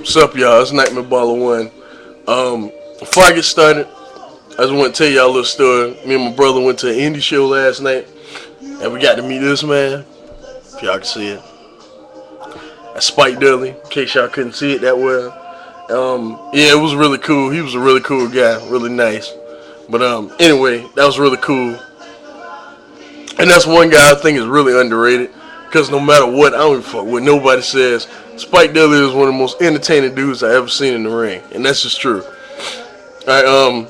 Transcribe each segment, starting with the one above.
What's up, y'all? It's Nightmare Baller One. Before I get started, I just want to tell y'all a little story. Me and my brother went to an indie show last night, and we got to meet this man. If y'all can see it, that's Spike Dudley. In case y'all couldn't see it that well, yeah, it was really cool. He was a really cool guy, really nice. But anyway, that was really cool. And that's one guy I think is really underrated. Because no matter what, I don't give a fuck what nobody says. Spike Dudley is one of the most entertaining dudes I ever seen in the ring. And that's just true. Alright,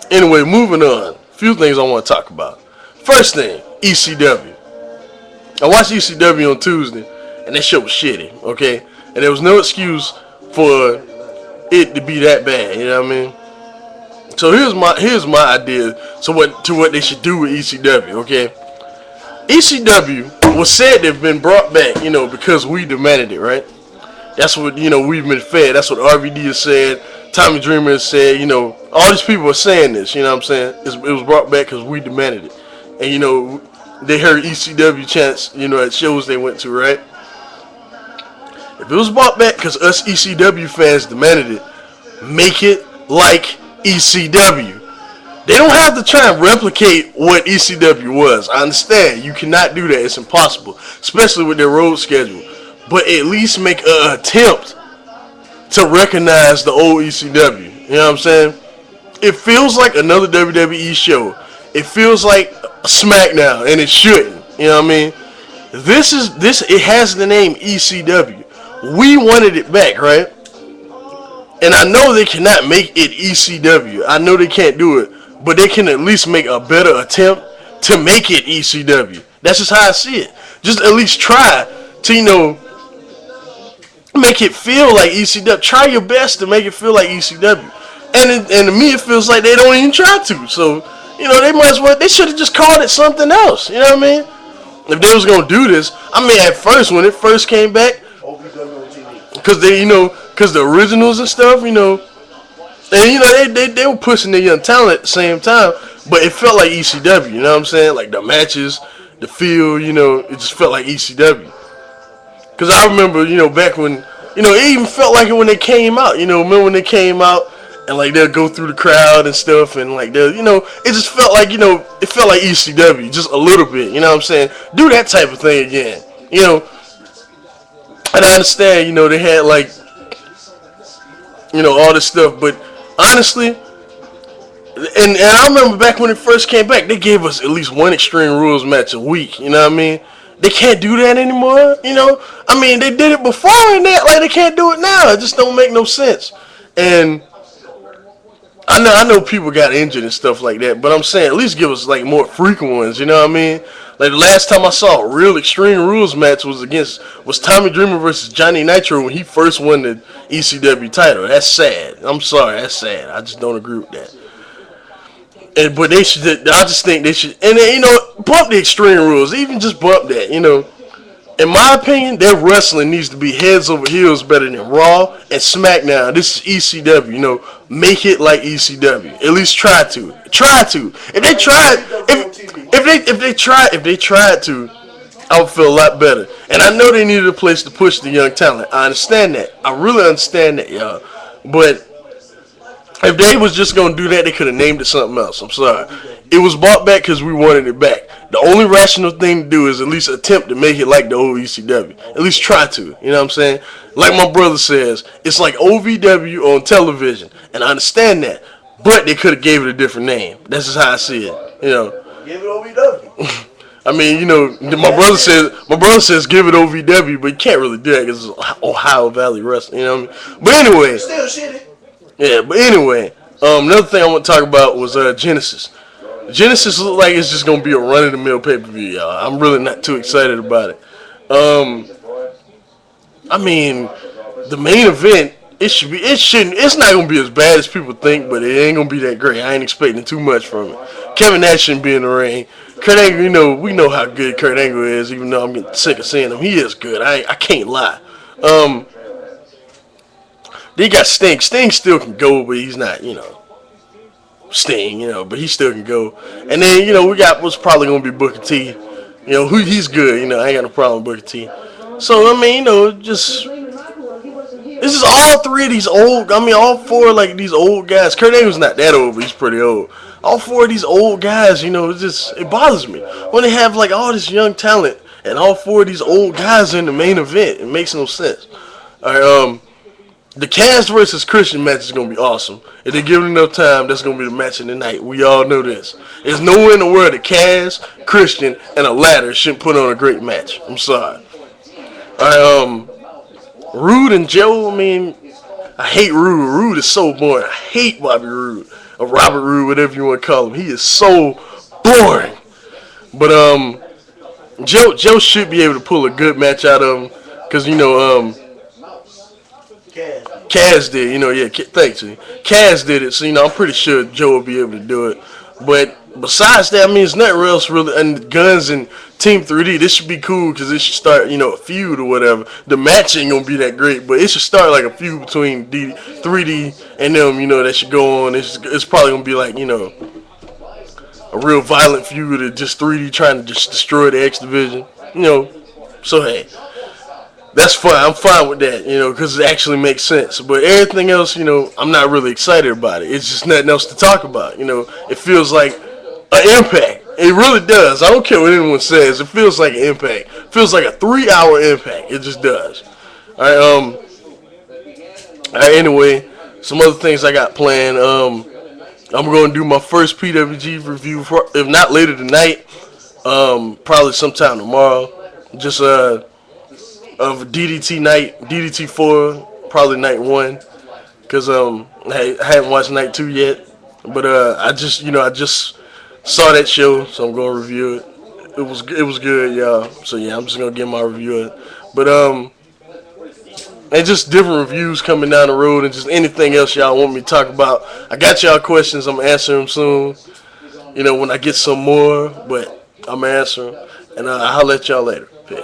anyway, moving on. A few things I want to talk about. First thing, ECW. I watched ECW on Tuesday, and that show was shitty, okay? And there was no excuse for it to be that bad, you know what I mean? So here's my idea to what they should do with ECW, okay? ECW was said to have been brought back, because we demanded it, right? That's what, we've been fed. That's what RVD has said. Tommy Dreamer has said, all these people are saying this, you know what I'm saying? It was brought back because we demanded it. And, they heard ECW chants, at shows they went to, right? If it was brought back because us ECW fans demanded it, make it like ECW. They don't have to try and replicate what ECW was. I understand. You cannot do that. It's impossible. Especially with their road schedule. But at least make an attempt to recognize the old ECW. You know what I'm saying? It feels like another WWE show. It feels like a SmackDown, and it shouldn't. You know what I mean? It has the name ECW. We wanted it back, right? And I know they cannot make it ECW. I know they can't do it. But they can at least make a better attempt to make it ECW. That's just how I see it. Just at least try to, make it feel like ECW. Try your best to make it feel like ECW. And to me, it feels like they don't even try to. So, they should have just called it something else. You know what I mean? If they was going to do this, at first, when it first came back, because because the originals and stuff, and they were pushing their young talent at the same time, but it felt like ECW, you know what I'm saying? Like the matches, the feel, it just felt like ECW. Because I remember, back when, it even felt like it when they came out, remember when they came out and like they'll go through the crowd and stuff and like they'll, it just felt like, it felt like ECW just a little bit, you know what I'm saying? Do that type of thing again, And I understand, they had like, all this stuff, but honestly, and I remember back when it first came back, they gave us at least one Extreme Rules match a week, you know what I mean? They can't do that anymore, they did it before and that, like they can't do it now. It just don't make no sense. And I know people got injured and stuff like that, but I'm saying at least give us like more frequent ones, you know what I mean? Like the last time I saw a real Extreme Rules match was Tommy Dreamer versus Johnny Nitro when he first won the ECW title. That's sad. I'm sorry, that's sad. I just don't agree with that. But they should. I just think they should. And then, bump the Extreme Rules. Even just bump that. In my opinion, their wrestling needs to be heads over heels better than Raw and SmackDown. This is ECW. Make it like ECW. At least try to. Try to. If they tried to, I would feel a lot better. And I know they needed a place to push the young talent. I understand that. I really understand that, y'all. But if they was just gonna do that, they could have named it something else. I'm sorry. It was brought back because we wanted it back. The only rational thing to do is at least attempt to make it like the old ECW. At least try to. You know what I'm saying? Like my brother says, it's like OVW on television. And I understand that. But they could have gave it a different name. That's just how I see it. Give it OVW. My brother says give it OVW, but you can't really do that because it's Ohio Valley Wrestling. You know what I mean? But anyway. Still shitty. Yeah, but anyway. Another thing I want to talk about was Genesis. Genesis looks like it's just gonna be a run-of-the-mill pay-per-view, y'all. I'm really not too excited about it. The main event, it's not gonna be as bad as people think, but it ain't gonna be that great. I ain't expecting too much from it. Kevin Nash shouldn't be in the ring. Kurt Angle, we know how good Kurt Angle is, even though I'm getting sick of seeing him. He is good. I can't lie. They got Sting. Sting still can go, but he's not, Sting, but he still can go. And then, we got what's probably going to be Booker T. He's good. I ain't got no problem with Booker T. So, just This is all three of these old. I mean, all four like these old guys. Kurt Angle's not that old, but he's pretty old. All four of these old guys, it bothers me when they have like all this young talent and all four of these old guys in the main event. It makes no sense. All right, the Cass versus Christian match is gonna be awesome. If they give it enough time, that's gonna be the match of the night. We all know this. There's nowhere in the world that Cass, Christian, and a ladder shouldn't put on a great match. I'm sorry. All right, Rude and Joe. I mean, I hate Rude. Rude is so boring. I hate Bobby Roode or Robert Roode, whatever you want to call him. He is so boring. But Joe should be able to pull a good match out of him because Kaz did. Thanks. Kaz did it, so I'm pretty sure Joe will be able to do it. But besides that, I mean, it's nothing else really. And Guns and Team 3D, this should be cool because it should start, a feud or whatever. The match ain't gonna be that great, but it should start like a feud between 3D and them. That should go on. It's probably gonna be like, a real violent feud of just 3D trying to just destroy the X Division. So hey. That's fine. I'm fine with that, because it actually makes sense. But everything else, I'm not really excited about it. It's just nothing else to talk about. It feels like an Impact. It really does. I don't care what anyone says. It feels like an Impact. It feels like a 3-hour Impact. It just does. All right, anyway, some other things I got planned. I'm going to do my first PWG review, if not later tonight, probably sometime tomorrow. Just, of DDT night, DDT 4, probably night 1, because I haven't watched night 2 yet, but I just saw that show, so I'm gonna review it. It was good, y'all. So yeah, I'm just gonna give my review of it. But and just different reviews coming down the road, and just anything else y'all want me to talk about. I got y'all questions. I'm answering them soon. When I get some more, but I'm answering, and I'll let y'all later. Peace.